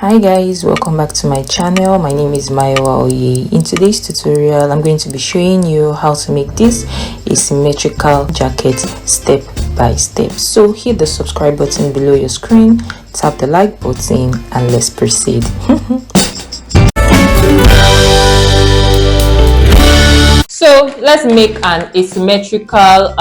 Hi guys, welcome back to my channel. My name is Mayowaoye. In today's tutorial, I'm going to be showing you how to make this asymmetrical jacket step by step. So hit the subscribe button below your screen, tap the like button, and let's proceed. So let's make an asymmetrical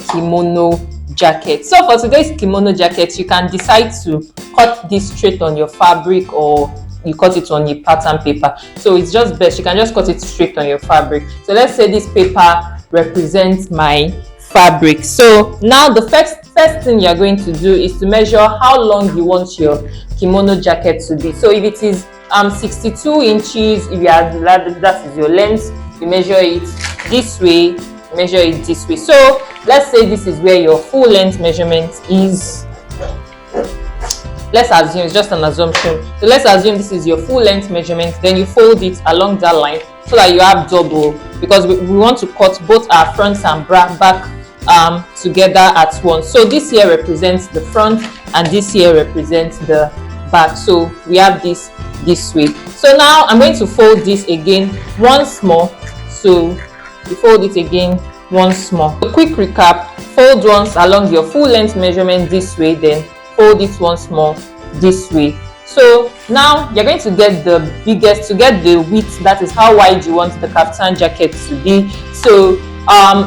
kimono jacket. So for today's kimono jacket, you can decide to cut this straight on your fabric or you cut it on your pattern paper. So it's just best you can just cut it straight on your fabric. So let's say this paper represents my fabric. So now the first thing you're going to do is to measure how long you want your kimono jacket to be. So if it is 62 inches, if you are that is your length, you measure it this way, measure it this way. So let's say this is where your full length measurement is. Let's assume it's just an assumption. So let's assume this is your full length measurement. Then you fold it along that line so that you have double, because we want to cut both our front and back together at once. So this here represents the front and this here represents the back. So we have this way. So now I'm going to fold this again once more. So you fold it again once more. A quick recap: fold once along your full length measurement this way, then fold it once more this way. So now you're going to get the biggest, to get the width, that is how wide you want the kaftan jacket to be. So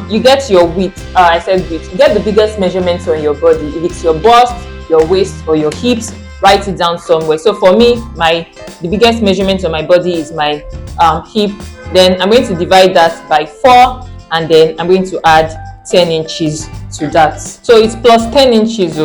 you get your width, I said width, you get the biggest measurements on your body. If it's your bust, your waist, or your hips, write it down somewhere. So for me, the biggest measurement on my body is my hip. Then I'm going to divide that by 4, and then I'm going to add 10 inches to that. So it's plus 10 inches,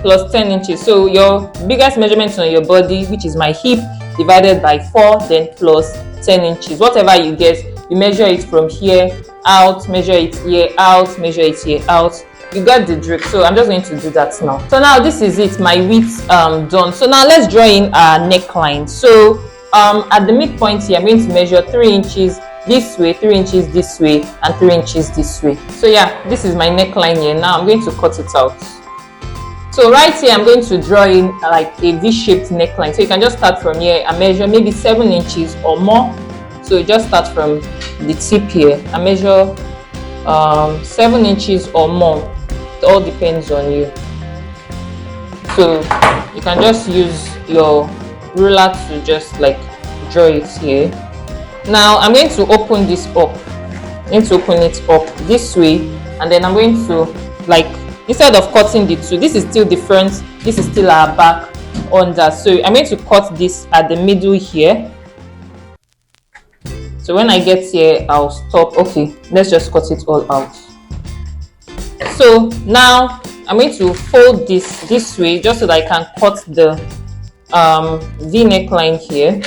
plus 10 inches. So your biggest measurement on your body, which is my hip, divided by 4, then plus 10 inches. Whatever you get, you measure it from here out, measure it here out, measure it here out. You got the drift. So I'm just going to do that now. So now this is it, my width done. So now let's draw in our neckline. So at the midpoint here, I'm going to measure 3 inches this way, 3 inches this way, and 3 inches this way. So yeah, this is my neckline here. Now I'm going to cut it out. So right here, I'm going to draw in like a V-shaped neckline. So you can just start from here and measure maybe 7 inches or more. So you just start from the tip here and measure 7 inches or more. It all depends on you. So you can just use your ruler to just like draw it here. Now I'm going to open this up. I'm going to open it up this way, and then I'm going to, like, instead of cutting the two, this is still different, this is still our back under. So I'm going to cut this at the middle here. So when I get here, I'll stop. Okay, let's just cut it all out. So now I'm going to fold this way just so that I can cut the V neckline here.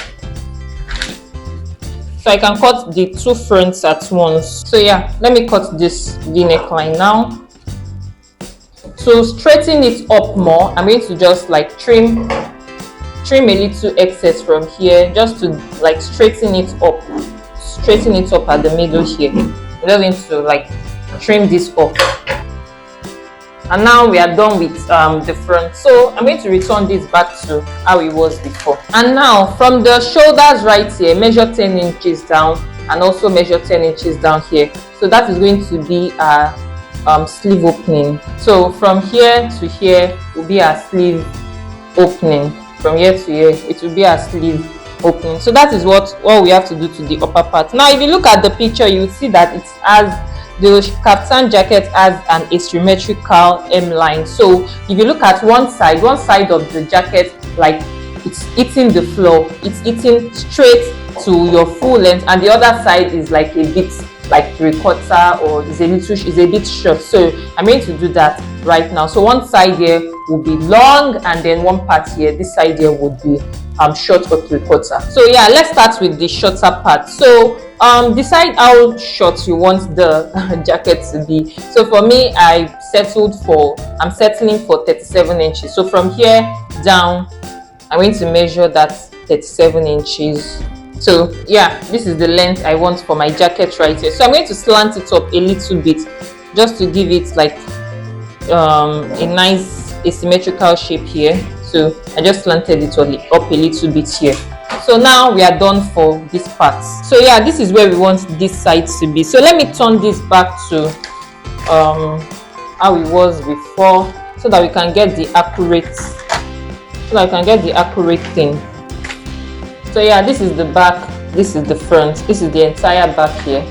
So I can cut the two fronts at once. So yeah, let me cut this V neckline now. To straighten it up more, I'm going to just like trim a little excess from here, just to like straighten it up at the middle here. I'm just going to like trim this up. And now we are done with the front. So I'm going to return this back to how it was before. And now from the shoulders right here, measure 10 inches down and also measure 10 inches down here. So that is going to be our sleeve opening. So from here to here will be our sleeve opening. From here to here, it will be our sleeve opening. So that is what we have to do to the upper part. Now if you look at the picture, you will see that it has, the kaftan jacket has an asymmetrical M-line. So if you look at one side of the jacket, like it's hitting the floor, it's hitting straight to your full length, and the other side is like a bit like 3/4 or is a bit short. So I'm going to do that right now. So one side here will be long, and then one part here, this side here, would be short or 3/4. So yeah, let's start with the shorter part. So decide how short you want the jacket to be. So for me, I'm settling for 37 inches. So from here down, I'm going to measure that 37 inches. So yeah, this is the length I want for my jacket right here. So I'm going to slant it up a little bit just to give it like a nice asymmetrical shape here. So I just slanted it up a little bit here. So now we are done for this part. So yeah, this is where we want this side to be. So let me turn this back to how it was before, so that we can get the accurate thing. So yeah, this is the back, this is the front, this is the entire back here,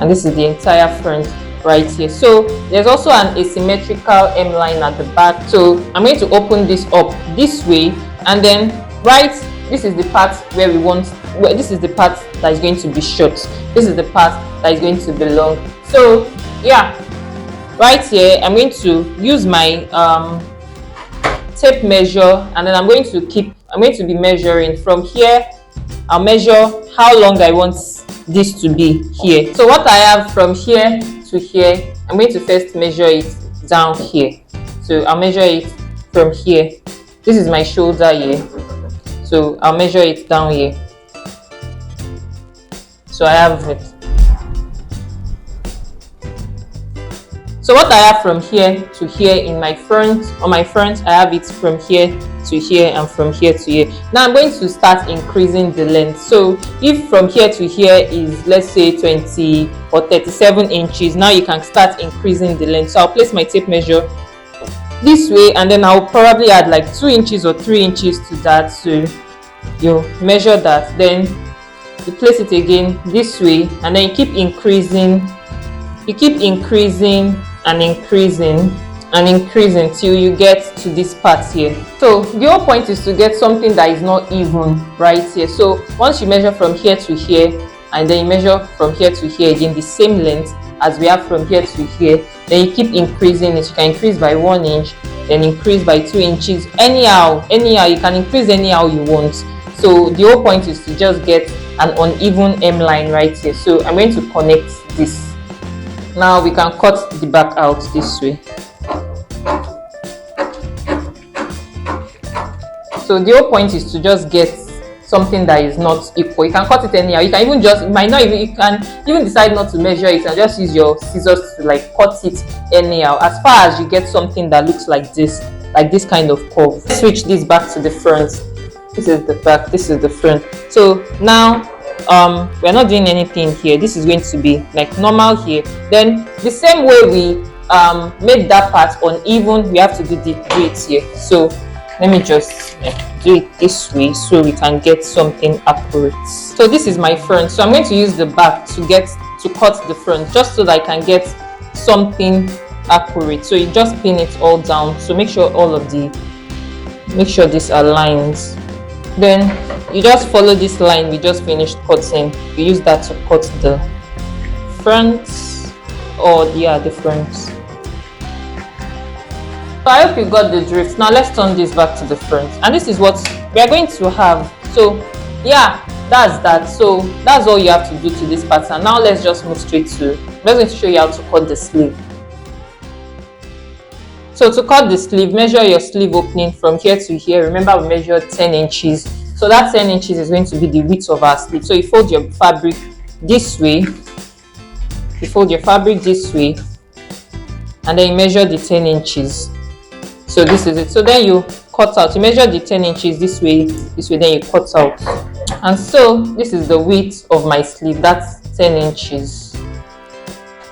and this is the entire front right here. So there's also an asymmetrical M-line at the back. So I'm going to open this up this way, and then this is the part where we want, this is the part that is going to be short, this is the part that is going to be long. So yeah, right here I'm going to use my tape measure, and then I'm going to be measuring from here. I'll measure how long I want this to be here. So what I have from here to here, I'm going to first measure it down here. So I'll measure it from here. This is my shoulder here, so I'll measure it down here. So I have it. So what I have from here to here in my front, on my front, I have it from here to here and from here to here. Now I'm going to start increasing the length. So if from here to here is, let's say, 20 or 37 inches, now you can start increasing the length. So I'll place my tape measure this way, and then I'll probably add like 2 inches or 3 inches to that. So you measure that, then you place it again this way, and then you keep increasing. You keep increasing and increasing and increasing till you get to this part here. So the whole point is to get something that is not even right here. So once you measure from here to here, and then you measure from here to here again, the same length as we have from here to here, then you keep increasing it. You can increase by 1 inch, then increase by 2 inches, anyhow you can increase anyhow you want. So the whole point is to just get an uneven M line right here. So I'm going to connect this. Now we can cut the back out this way. So the whole point is to just get something that is not equal. You can cut it anyhow. You can even just, you can even decide not to measure it and just use your scissors to like cut it anyhow, as far as you get something that looks like this kind of curve. Switch this back to the front. This is the back, this is the front. So now we're not doing anything here. This is going to be like normal here. Then the same way we made that part uneven, we have to do it here. So let me just do it this way so we can get something accurate. So this is my front, so I'm going to use the back to cut the front, just so that I can get something accurate. So you just pin it all down. So make sure this aligns. Then you just follow this line we just finished cutting. You use that to cut the front, or the front. So I hope you got the drift. Now let's turn this back to the front, and this is what we are going to have. So yeah, that's that. So that's all you have to do to this pattern. Now let's just move straight to, I'm going to show you how to cut the sleeve. So to cut the sleeve, measure your sleeve opening from here to here. Remember, we measured 10 inches. So that 10 inches is going to be the width of our sleeve. So you fold your fabric this way. You fold your fabric this way, and then you measure the 10 inches. So this is it. So then you cut out. You measure the 10 inches this way, then you cut out. And so this is the width of my sleeve. That's 10 inches.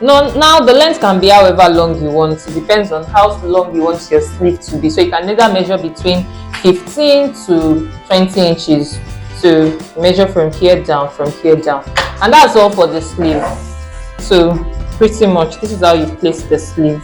Now the length can be however long you want. It depends on how long you want your sleeve to be. So you can either measure between 15 to 20 inches. So measure from here down, and that's all for the sleeve. So pretty much this is how you place the sleeve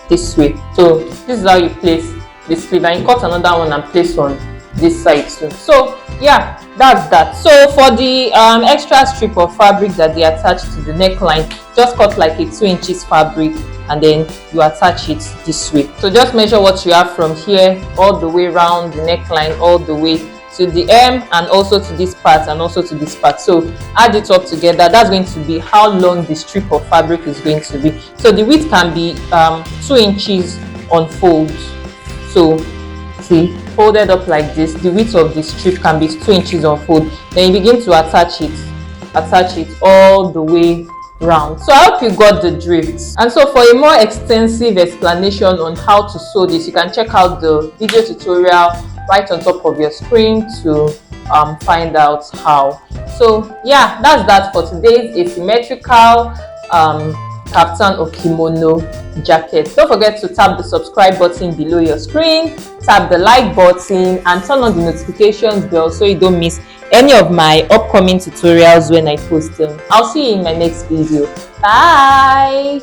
this way. So this is how you place the sleeve, and you cut another one and place on this side too. So yeah, that's that. So for the extra strip of fabric that they attach to the neckline, just cut like a 2 inches fabric, and then you attach it this way. So just measure what you have from here all the way around the neckline, all the way to the hem, and also to this part, and also to this part. So add it up together. That's going to be how long the strip of fabric is going to be. So the width can be 2 inches on fold. So see, folded up like this, the width of the strip can be 2 inches on fold. Then you begin to attach it all the way round. So I hope you got the drift. And so for a more extensive explanation on how to sew this, you can check out the video tutorial right on top of your screen to find out how. So yeah, that's that for today's asymmetrical kaftan or kimono jacket. Don't forget to tap the subscribe button below your screen, tap the like button, and turn on the notifications bell so you don't miss any of my upcoming tutorials when I post them. I'll see you in my next video. Bye.